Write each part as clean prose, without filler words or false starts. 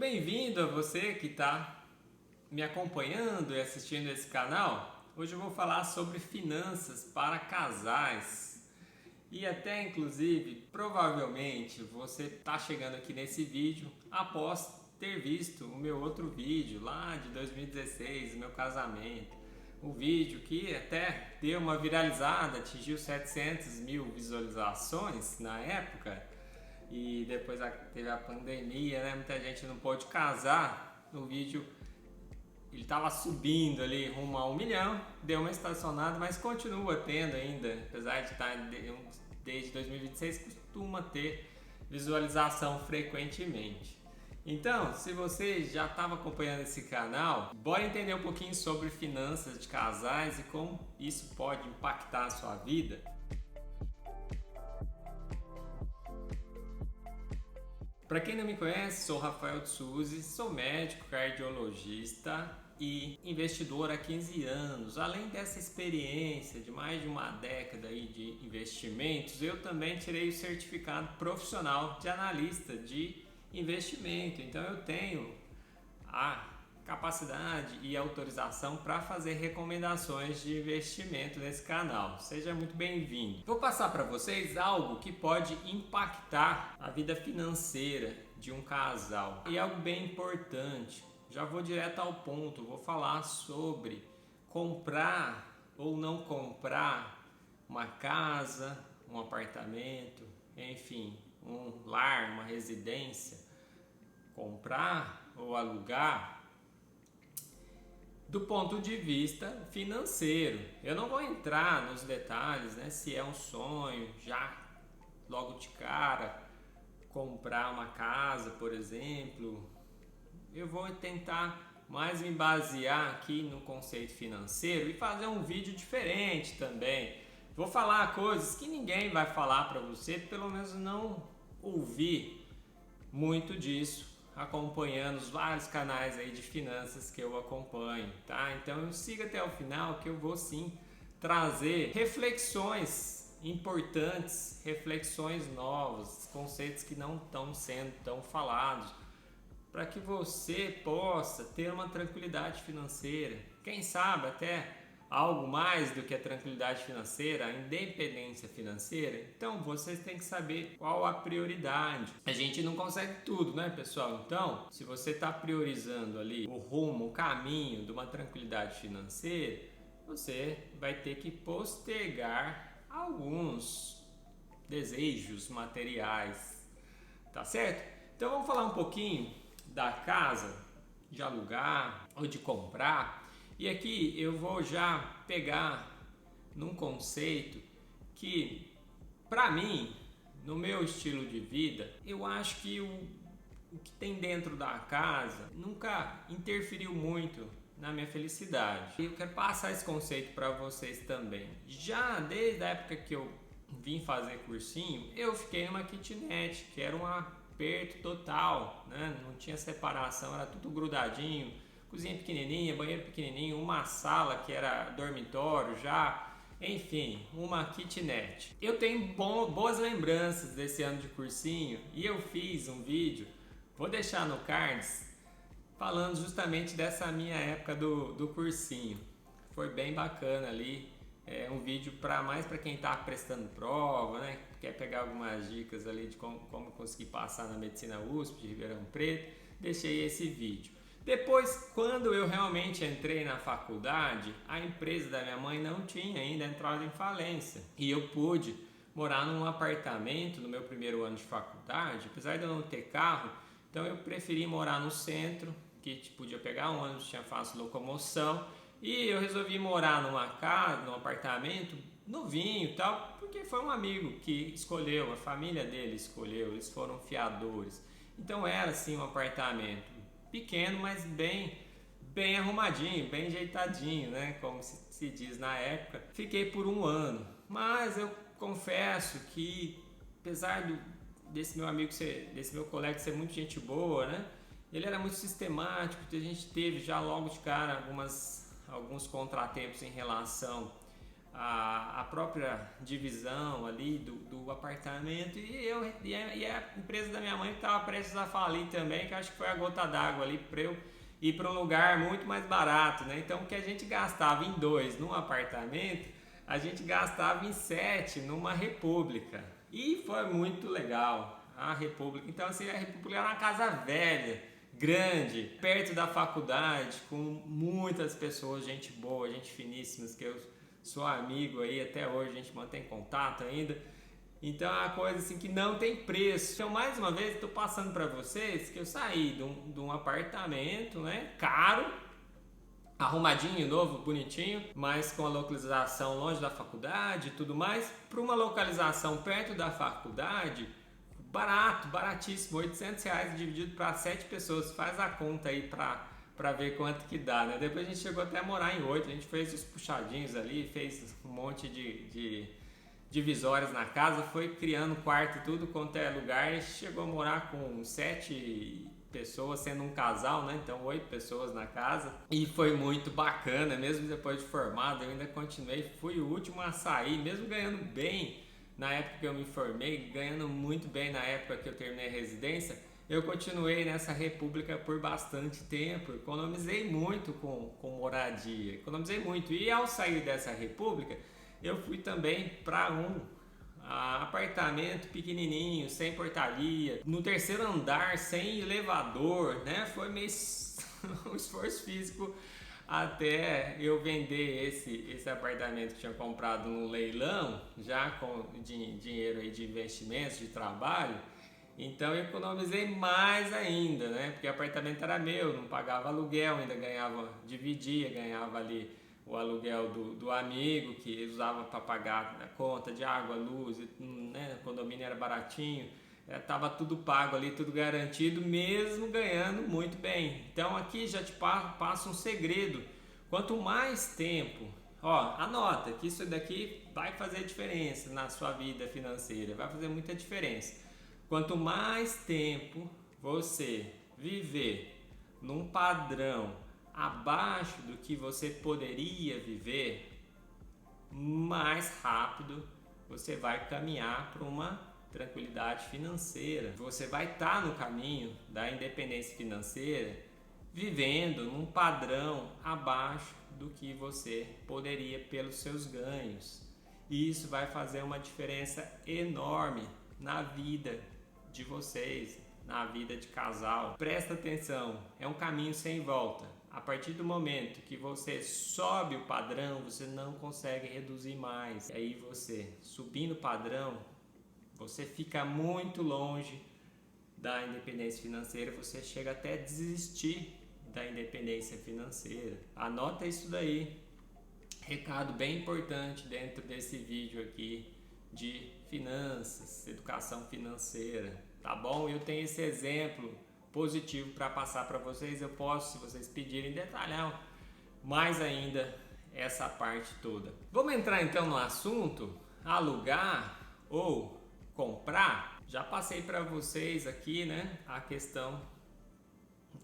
bem-vindo a você que está me acompanhando e assistindo esse canal. Hoje eu vou falar sobre finanças para casais. E até inclusive, provavelmente você está chegando aqui nesse vídeo após ter visto o meu outro vídeo lá de 2016, o meu casamento. O vídeo que até deu uma viralizada, atingiu 700 mil visualizações na época. E depois teve a pandemia, né? Muita gente não pôde casar. No vídeo ele estava subindo ali rumo a 1 milhão, deu uma estacionada, mas continua tendo ainda, apesar de estar desde 2026, costuma ter visualização frequentemente. Então, se você já estava acompanhando esse canal, bora entender um pouquinho sobre finanças de casais e como isso pode impactar a sua vida. Para quem não me conhece, sou Rafael Tsuzi, sou médico cardiologista e investidor há 15 anos. Além dessa experiência de mais de uma década aí de investimentos, eu também tirei o certificado profissional de analista de investimento. Então eu tenho a capacidade e autorização para fazer recomendações de investimento nesse canal. Seja muito bem-vindo. Vou passar para vocês algo que pode impactar a vida financeira de um casal. E algo bem importante. Já vou direto ao ponto. Vou falar sobre comprar ou não comprar uma casa, um apartamento, enfim, um lar, uma residência. Comprar ou alugar do ponto de vista financeiro. Eu não vou entrar nos detalhes, né, se é um sonho já logo de cara comprar uma casa, por exemplo. Eu vou tentar mais me basear aqui no conceito financeiro e fazer um vídeo diferente também. Vou falar coisas que ninguém vai falar para você, pelo menos não ouvir muito disso acompanhando os vários canais aí de finanças que eu acompanho, tá? Então siga até o final que eu vou sim trazer reflexões importantes, reflexões novas, conceitos que não estão sendo tão falados, para que você possa ter uma tranquilidade financeira, quem sabe até algo mais do que a tranquilidade financeira, a independência financeira. Então vocês têm que saber qual a prioridade. A gente não consegue tudo, né, pessoal? Então, se você está priorizando ali o rumo, o caminho de uma tranquilidade financeira, você vai ter que postergar alguns desejos materiais, tá certo? Então vamos falar um pouquinho da casa, de alugar ou de comprar. E aqui eu vou já pegar num conceito que, para mim, no meu estilo de vida, eu acho que o que tem dentro da casa nunca interferiu muito na minha felicidade. E eu quero passar esse conceito para vocês também. Já desde a época que eu vim fazer cursinho, eu fiquei numa kitnet, que era um aperto total, né? Não tinha separação, era tudo grudadinho. Cozinha pequenininha, banheiro pequenininho, uma sala que era dormitório já, enfim, uma kitnet. Eu tenho boas lembranças desse ano de cursinho e eu fiz um vídeo, vou deixar no cards, falando justamente dessa minha época do cursinho. Foi bem bacana ali, um vídeo mais para quem está prestando prova, né? Quer pegar algumas dicas ali de como conseguir passar na Medicina USP de Ribeirão Preto, deixei esse vídeo. Depois, quando eu realmente entrei na faculdade, a empresa da minha mãe não tinha ainda entrado em falência. E eu pude morar num apartamento no meu primeiro ano de faculdade, apesar de eu não ter carro, então eu preferi morar no centro, que podia pegar um ônibus, tinha fácil locomoção, e eu resolvi morar numa casa, num apartamento novinho e tal, porque foi um amigo que escolheu, a família dele escolheu, eles foram fiadores. Então era assim um apartamento pequeno, mas bem arrumadinho, bem ajeitadinho, né? Como se diz na época. Fiquei por 1 ano, mas eu confesso que, apesar desse meu amigo desse meu colega ser muito gente boa, né? Ele era muito sistemático, a gente teve já logo de cara alguns contratempos em relação a própria divisão ali do apartamento e a empresa da minha mãe estava prestes a falir também, que acho que foi a gota d'água ali para eu ir para um lugar muito mais barato, né? Então o que a gente gastava em 2 num apartamento, a gente gastava em 7 numa república e foi muito legal a república. Então assim, a república era uma casa velha, grande, perto da faculdade, com muitas pessoas, gente boa, gente finíssimas, que eu sou amigo aí até hoje, a gente mantém contato ainda. Então é uma coisa assim que não tem preço. Então mais uma vez estou passando para vocês que eu saí de um apartamento, né, caro, arrumadinho, novo, bonitinho, mas com a localização longe da faculdade e tudo mais, para uma localização perto da faculdade, barato, baratíssimo, R$800 dividido para 7 pessoas. Faz a conta aí para ver quanto que dá, né? Depois a gente chegou até a morar em 8, a gente fez os puxadinhos ali, fez um monte de divisórias na casa, foi criando quarto e tudo quanto é lugar, e chegou a morar com 7 pessoas, sendo um casal, né? Então 8 pessoas na casa, e foi muito bacana, mesmo depois de formado, eu ainda continuei, fui o último a sair, mesmo ganhando bem na época que eu me formei, ganhando muito bem na época que eu terminei a residência. Eu continuei nessa república por bastante tempo, economizei muito com moradia, economizei muito. E ao sair dessa república, eu fui também para um apartamento pequenininho, sem portaria, no terceiro andar, sem elevador, né? Foi meio um esforço físico até eu vender esse apartamento que tinha comprado no leilão, já com dinheiro aí de investimentos, de trabalho. Então eu economizei mais ainda, né? Porque o apartamento era meu, não pagava aluguel, ainda ganhava, dividia, ganhava ali o aluguel do amigo, que usava para pagar a conta de água, luz, né? O condomínio era baratinho, estava tudo pago ali, tudo garantido, mesmo ganhando muito bem. Então aqui já te passo um segredo: quanto mais tempo, ó, anota que isso daqui vai fazer diferença na sua vida financeira, vai fazer muita diferença. Quanto mais tempo você viver num padrão abaixo do que você poderia viver, mais rápido você vai caminhar para uma tranquilidade financeira. Você vai estar no caminho da independência financeira, vivendo num padrão abaixo do que você poderia pelos seus ganhos. E isso vai fazer uma diferença enorme na vida de vocês, na vida de casal. Presta atenção, é um caminho sem volta. A partir do momento que você sobe o padrão, você não consegue reduzir mais. E aí você, subindo o padrão, você fica muito longe da independência financeira, você chega até a desistir da independência financeira. Anota isso daí. Recado bem importante dentro desse vídeo aqui de finanças, educação financeira, tá bom? Eu tenho esse exemplo positivo para passar para vocês. Eu posso, se vocês pedirem, detalhar mais ainda essa parte toda. Vamos entrar então no assunto alugar ou comprar. Já passei para vocês aqui, né, a questão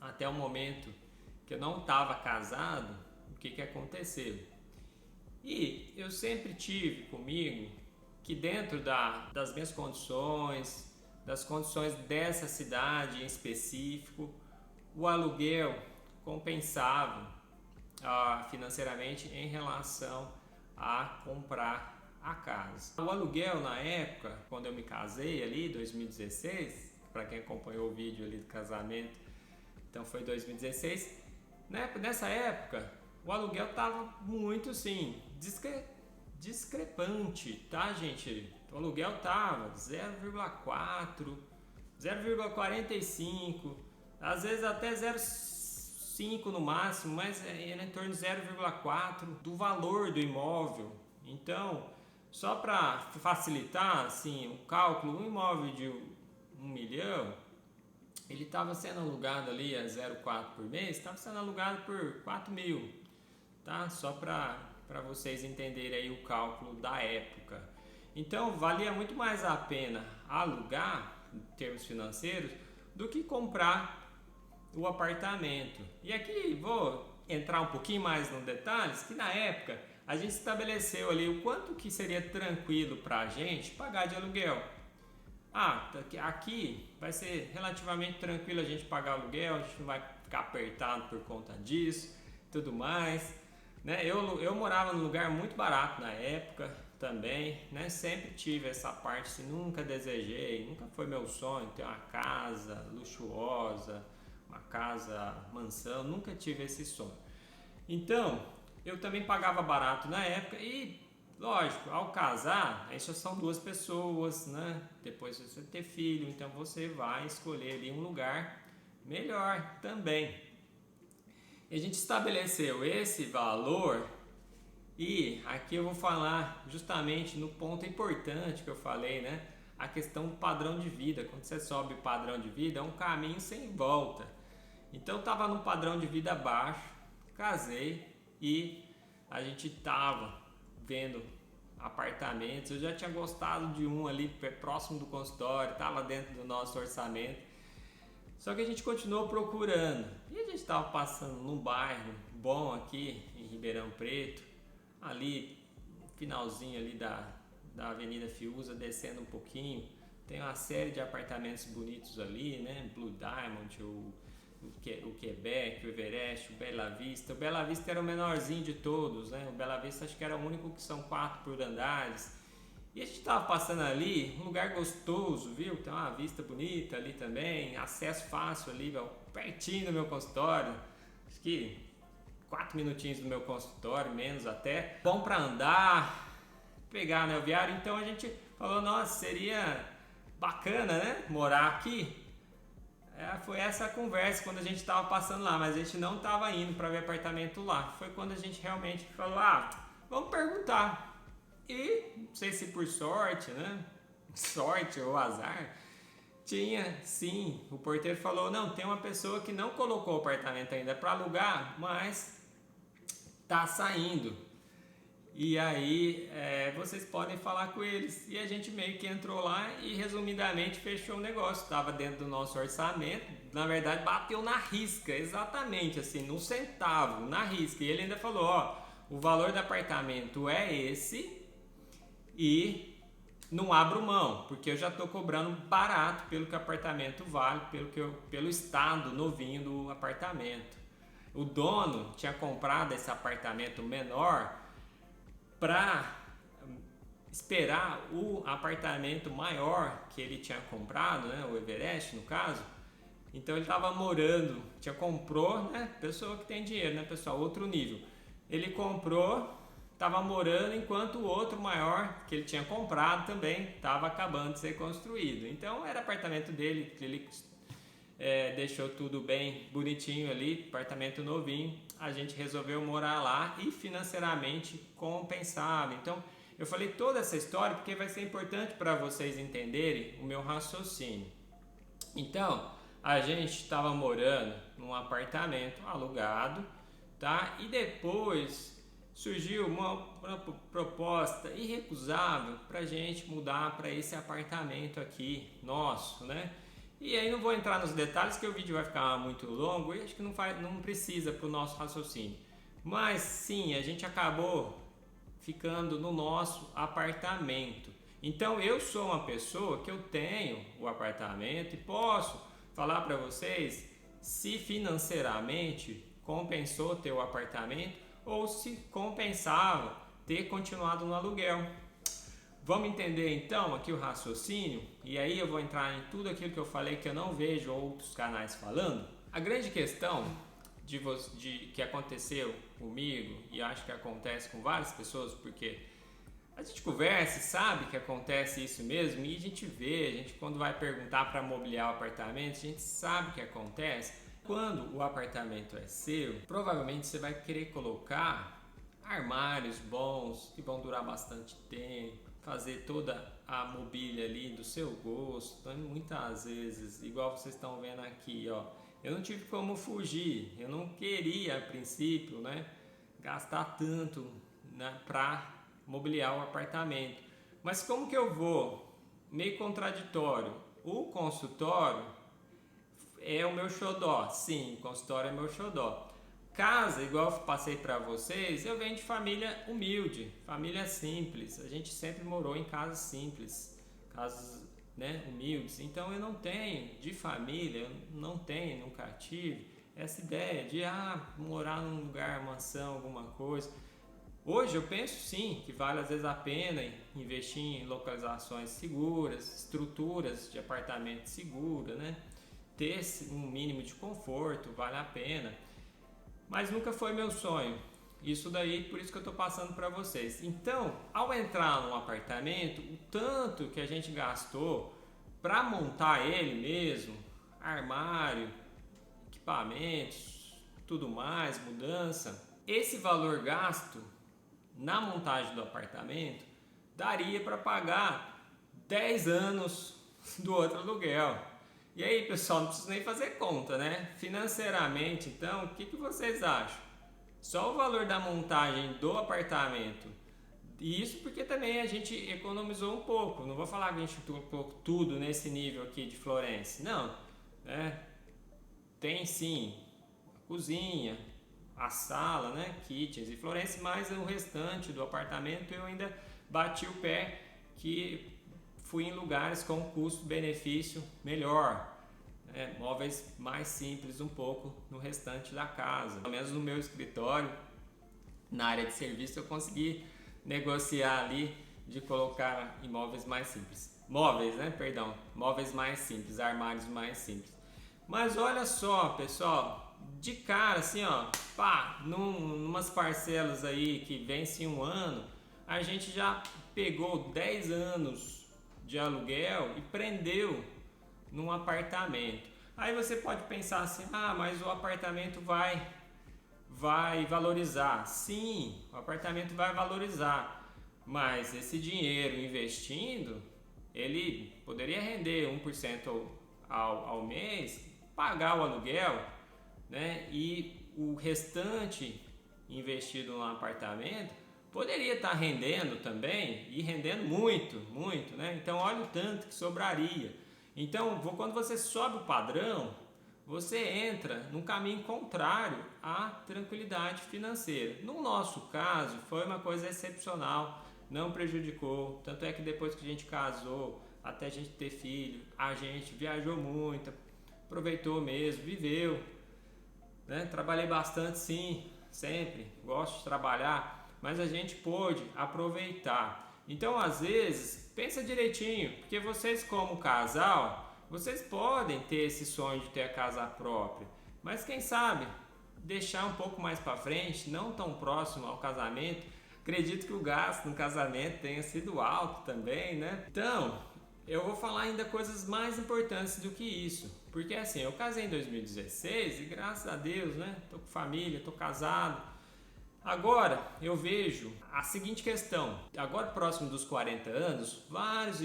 até o momento que eu não estava casado, o que aconteceu. E eu sempre tive comigo que dentro das minhas condições, das condições dessa cidade em específico, o aluguel compensava financeiramente em relação a comprar a casa. O aluguel na época, quando eu me casei ali, 2016, para quem acompanhou o vídeo ali do casamento, então foi 2016, né? Nessa época o aluguel estava muito assim, discrepante, tá, gente? O aluguel tava 0,4, 0,45, às vezes até 0,5 no máximo, mas era em torno de 0,4 do valor do imóvel. Então, só para facilitar assim, o cálculo, um imóvel de 1 milhão, ele estava sendo alugado ali a 0,4 por mês, estava sendo alugado por 4 mil, tá? Só para vocês entenderem aí o cálculo da época. Então valia muito mais a pena alugar em termos financeiros do que comprar o apartamento. E aqui vou entrar um pouquinho mais nos detalhes, que na época a gente estabeleceu ali o quanto que seria tranquilo para a gente pagar de aluguel. Aqui vai ser relativamente tranquilo a gente pagar aluguel, a gente não vai ficar apertado por conta disso, tudo mais, né? Eu morava num lugar muito barato na época também, né? Sempre tive essa parte, assim, nunca desejei, nunca foi meu sonho ter uma casa luxuosa, uma casa mansão, nunca tive esse sonho. Então, eu também pagava barato na época e, lógico, ao casar, aí só são duas pessoas, né? Depois você ter filho, então você vai escolher ali um lugar melhor também. E a gente estabeleceu esse valor e aqui eu vou falar justamente no ponto importante que eu falei, né? A questão do padrão de vida. Quando você sobe o padrão de vida, é um caminho sem volta. Então eu estava num padrão de vida baixo, casei e a gente estava vendo apartamentos. Eu já tinha gostado de um ali próximo do consultório, estava dentro do nosso orçamento. Só que a gente continuou procurando e a gente estava passando num bairro bom aqui em Ribeirão Preto, ali finalzinho ali da Avenida Fiuza, descendo um pouquinho, tem uma série de apartamentos bonitos ali, né? Blue Diamond, o Quebec, o Everest, o Bela Vista. O Bela Vista era o menorzinho de todos, né? O Bela Vista acho que era o único que são 4 por andares. E a gente estava passando ali, um lugar gostoso, viu? Tem uma vista bonita ali também, acesso fácil ali, pertinho do meu consultório. Acho que 4 minutinhos do meu consultório, menos até. Bom para andar, pegar anel viário. Então a gente falou, nossa, seria bacana, né? Morar aqui. Foi essa a conversa quando a gente estava passando lá, mas a gente não estava indo para ver apartamento lá. Foi quando a gente realmente falou, vamos perguntar. E, não sei se por sorte, né? Sorte ou azar, tinha sim. O porteiro falou, não, tem uma pessoa que não colocou o apartamento ainda para alugar, mas tá saindo. E aí vocês podem falar com eles. E a gente meio que entrou lá e resumidamente fechou o negócio. Estava dentro do nosso orçamento. Na verdade bateu na risca, exatamente assim, num centavo, na risca. E ele ainda falou, o valor do apartamento é esse e não abro mão, porque eu já estou cobrando barato pelo que o apartamento vale, pelo estado novinho do apartamento. O dono tinha comprado esse apartamento menor para esperar o apartamento maior que ele tinha comprado, né, o Everest no caso. Então ele estava morando, comprou, né, pessoa que tem dinheiro, né, pessoal, outro nível. Ele comprou, estava morando enquanto o outro maior que ele tinha comprado também estava acabando de ser construído. Então era apartamento dele, ele deixou tudo bem bonitinho ali, apartamento novinho. A gente resolveu morar lá e financeiramente compensava. Então eu falei toda essa história porque vai ser importante para vocês entenderem o meu raciocínio. Então a gente estava morando num apartamento alugado, tá? E depois surgiu uma proposta irrecusável para a gente mudar para esse apartamento aqui nosso, né? E aí não vou entrar nos detalhes que o vídeo vai ficar muito longo e acho que não precisa para o nosso raciocínio. Mas sim, a gente acabou ficando no nosso apartamento. Então eu sou uma pessoa que eu tenho o apartamento e posso falar para vocês se financeiramente compensou ter o apartamento ou se compensava ter continuado no aluguel. Vamos entender então aqui o raciocínio e aí eu vou entrar em tudo aquilo que eu falei que eu não vejo outros canais falando. A grande questão que aconteceu comigo e acho que acontece com várias pessoas, porque a gente conversa e sabe que acontece isso mesmo e a gente vê, a gente quando vai perguntar para mobiliar o apartamento, a gente sabe que acontece. Quando o apartamento é seu, provavelmente você vai querer colocar armários bons que vão durar bastante tempo, fazer toda a mobília ali do seu gosto. Então, muitas vezes, igual vocês estão vendo aqui, ó, eu não tive como fugir, eu não queria a princípio, né, gastar tanto, né, para mobiliar o apartamento. Mas como que eu vou? Meio contraditório. O consultório é o meu xodó, sim, o consultório é meu xodó. casa, igual eu passei para vocês, eu venho de família humilde, família simples. A gente sempre morou em casas simples, casas, né, humildes. Então eu não tenho de família, eu não tenho, nunca tive essa ideia de morar num lugar, mansão, alguma coisa. Hoje eu penso sim que vale às vezes a pena investir em localizações seguras, estruturas de apartamento segura, né? Ter um mínimo de conforto, vale a pena. Mas nunca foi meu sonho. Isso daí, por isso que eu estou passando para vocês. Então, ao entrar num apartamento, o tanto que a gente gastou para montar ele mesmo, armário, equipamentos, tudo mais, mudança, esse valor gasto na montagem do apartamento daria para pagar 10 anos do outro aluguel. E aí, pessoal, não precisa nem fazer conta, né? Financeiramente, então, o que vocês acham? Só o valor da montagem do apartamento. E isso porque também a gente economizou um pouco. Não vou falar que a gente colocou tudo nesse nível aqui de Florence. Não, né? Tem sim a cozinha, a sala, né? Kitchens e Florence, mas o restante do apartamento eu ainda bati o pé que fui em lugares com custo-benefício melhor, né? Móveis mais simples um pouco no restante da casa. Pelo menos no meu escritório, na área de serviço, eu consegui negociar ali de colocar imóveis mais simples. Móveis, né? Perdão. Móveis mais simples, armários mais simples. Mas olha só, pessoal, de cara assim, ó, pá, numas parcelas aí que vence um ano, a gente já pegou 10 anos de aluguel e prendeu num apartamento. Aí você pode pensar assim, mas o apartamento vai valorizar. Sim, o apartamento vai valorizar, mas esse dinheiro investindo, ele poderia render 1% ao mês, pagar o aluguel, né? E o restante investido no apartamento poderia estar rendendo também, e rendendo muito, muito, né? Então olha o tanto que sobraria. Então quando você sobe o padrão, você entra num caminho contrário à tranquilidade financeira. No nosso caso, foi uma coisa excepcional, não prejudicou. Tanto é que depois que a gente casou, até a gente ter filho, a gente viajou muito, aproveitou mesmo, viveu, né? Trabalhei bastante sim, sempre, gosto de trabalhar, mas a gente pôde aproveitar. Então, às vezes, pensa direitinho, porque vocês como casal, vocês podem ter esse sonho de ter a casa própria, mas quem sabe deixar um pouco mais para frente, não tão próximo ao casamento. Acredito que o gasto no casamento tenha sido alto também, né? Então, eu vou falar ainda coisas mais importantes do que isso, porque assim, eu casei em 2016 e graças a Deus, né? Tô com família, tô casado. Agora eu vejo a seguinte questão, agora próximo dos 40 anos, vários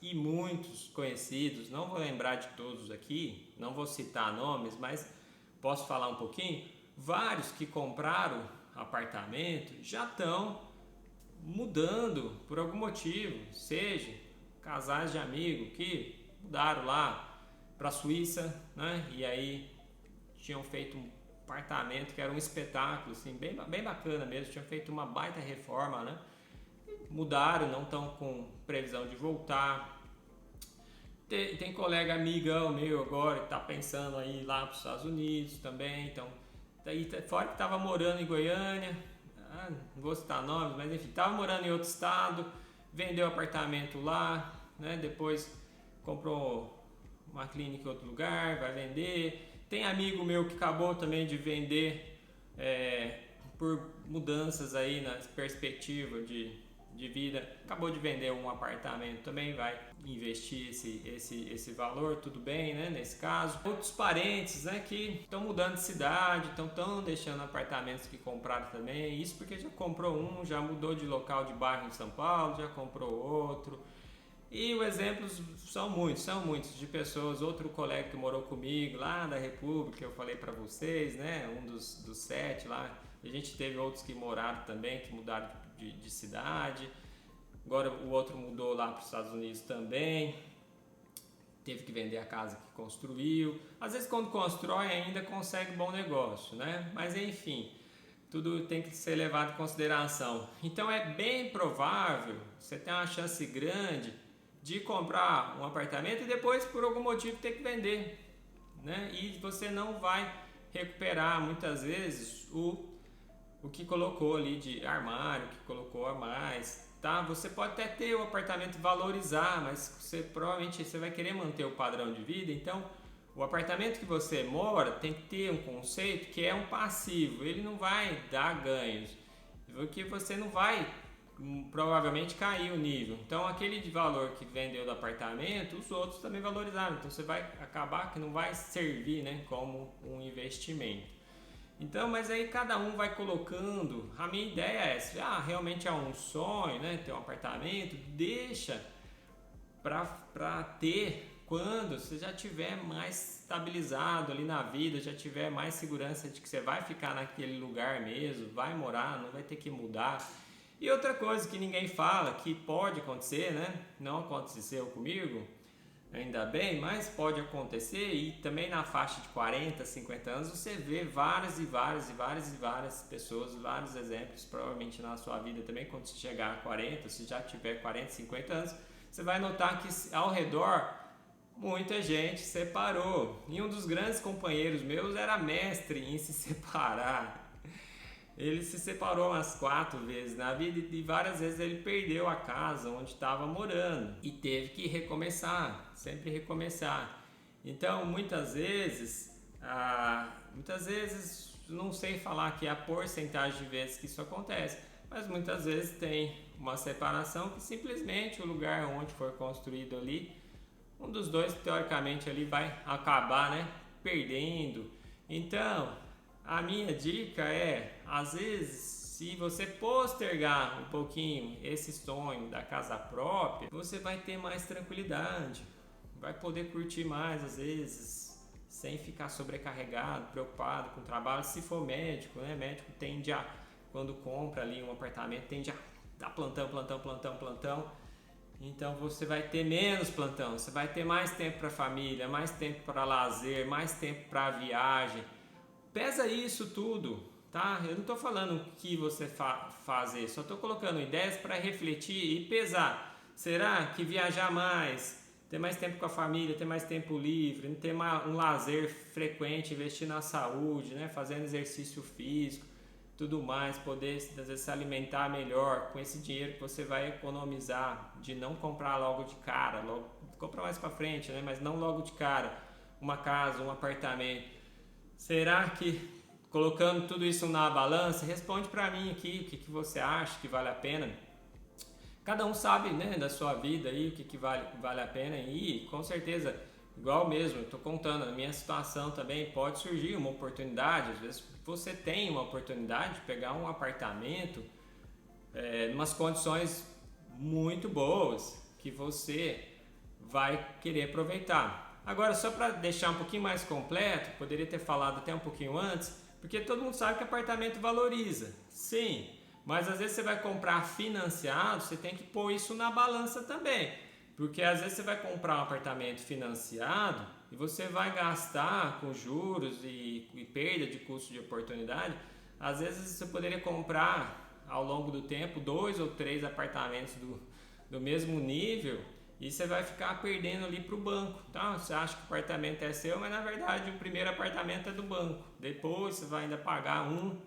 e muitos conhecidos, não vou lembrar de todos aqui, não vou citar nomes, mas posso falar um pouquinho, vários que compraram apartamento já estão mudando por algum motivo, seja casais de amigos que mudaram lá para a Suíça, né? E aí tinham feito um apartamento que era um espetáculo, assim, bem bacana mesmo, tinham feito uma baita reforma, né? Mudaram, não estão com previsão de voltar. Tem colega amigão meu agora que está pensando aí ir lá para os Estados Unidos também, então daí fora que estava morando em Goiânia, não vou citar nomes, mas enfim, estava morando em outro estado, vendeu apartamento lá, né? Depois comprou uma clínica em outro lugar, vai vender. Tem amigo meu que acabou também de vender por mudanças aí na perspectiva de vida, acabou de vender um apartamento, também vai investir esse valor, tudo bem, né? Nesse caso, outros parentes, né, que estão mudando de cidade, estão deixando apartamentos que compraram também, isso porque já comprou um, já mudou de local de bairro em São Paulo, já comprou outro. E os exemplos são muitos de pessoas. Outro colega que morou comigo lá da República, eu falei para vocês, né? Um dos 7 lá. A gente teve outros que moraram também, que mudaram de cidade. Agora o outro mudou lá para os Estados Unidos também. teve que vender a casa que construiu. Às vezes quando constrói ainda consegue bom negócio, né? Mas enfim, tudo tem que ser levado em consideração. Então é bem provável, você tem uma chance grande de comprar um apartamento e depois por algum motivo ter que vender, né? E você não vai recuperar muitas vezes o que colocou ali de armário, o que colocou a mais, tá? Você pode até ter o apartamento valorizar, mas provavelmente você vai querer manter o padrão de vida, então o apartamento que você mora tem que ter um conceito que é um passivo, ele não vai dar ganhos, porque você não vai provavelmente cair o nível. Então aquele de valor que vendeu do apartamento, os outros também valorizaram, então você vai acabar que não vai servir, né, como um investimento. Então, mas aí cada um vai colocando, a minha ideia é essa, realmente é um sonho, né, ter um apartamento, deixa para ter quando você já tiver mais estabilizado ali na vida, já tiver mais segurança de que você vai ficar naquele lugar mesmo, vai morar, não vai ter que mudar. E outra coisa que ninguém fala, que pode acontecer, né, não aconteceu comigo, ainda bem, mas pode acontecer, e também na faixa de 40, 50 anos você vê várias pessoas, vários exemplos, provavelmente na sua vida também, quando você chegar a 40, se já tiver 40, 50 anos, você vai notar que ao redor muita gente separou. E um dos grandes companheiros meus era mestre em se separar. Ele se separou umas 4 vezes na vida e várias vezes ele perdeu a casa onde estava morando e teve que recomeçar, sempre recomeçar. Então muitas vezes não sei falar aqui a porcentagem de vezes que isso acontece, mas muitas vezes tem uma separação que simplesmente o lugar onde for construído ali, um dos dois teoricamente ali vai acabar, né, perdendo. Então a minha dica é, às vezes, se você postergar um pouquinho esse sonho da casa própria, você vai ter mais tranquilidade, vai poder curtir mais, às vezes, sem ficar sobrecarregado, preocupado com o trabalho. Se for médico, né? Médico tende a, quando compra ali um apartamento, tende a dar plantão. Então você vai ter menos plantão, você vai ter mais tempo para a família, mais tempo para lazer, mais tempo para viagem. Pesa isso tudo, tá? Eu não estou falando o que você fazer, só estou colocando ideias para refletir e pesar. Será que viajar mais, ter mais tempo com a família, ter mais tempo livre, ter um lazer frequente, investir na saúde, né? Fazendo exercício físico, tudo mais, poder às vezes se alimentar melhor com esse dinheiro que você vai economizar, de não comprar logo de cara, logo, comprar mais para frente, né? Mas não logo de cara, uma casa, um apartamento. Será que, colocando tudo isso na balança, responde para mim aqui o que você acha que vale a pena. Cada um sabe, né, da sua vida aí o que vale a pena, e com certeza, igual mesmo, eu estou contando, na minha situação também pode surgir uma oportunidade. Às vezes você tem uma oportunidade de pegar um apartamento em umas condições muito boas que você vai querer aproveitar. Agora, só para deixar um pouquinho mais completo, poderia ter falado até um pouquinho antes, porque todo mundo sabe que apartamento valoriza. Sim, mas às vezes você vai comprar financiado, você tem que pôr isso na balança também. Porque às vezes você vai comprar um apartamento financiado e você vai gastar com juros e perda de custo de oportunidade. Às vezes você poderia comprar ao longo do tempo 2 ou 3 apartamentos do mesmo nível, e você vai ficar perdendo ali para o banco. Então, você acha que o apartamento é seu, mas na verdade o primeiro apartamento é do banco. Depois você vai ainda pagar um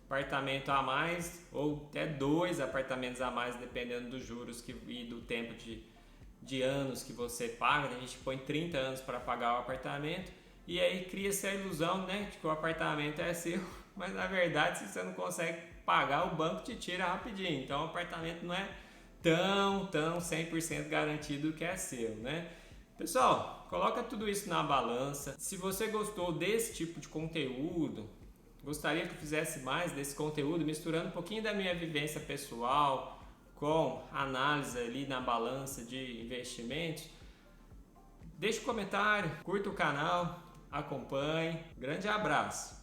apartamento a mais ou até 2 apartamentos a mais, dependendo dos juros e do tempo de anos que você paga. A gente põe 30 anos para pagar o apartamento e aí cria-se a ilusão, né, de que o apartamento é seu, mas na verdade, se você não consegue pagar, o banco te tira rapidinho. Então o apartamento não é tão 100% garantido que é seu, né? Pessoal, coloca tudo isso na balança. Se você gostou desse tipo de conteúdo, gostaria que eu fizesse mais desse conteúdo, misturando um pouquinho da minha vivência pessoal com análise ali na balança de investimentos, deixa um comentário, curta o canal, acompanhe. Grande abraço!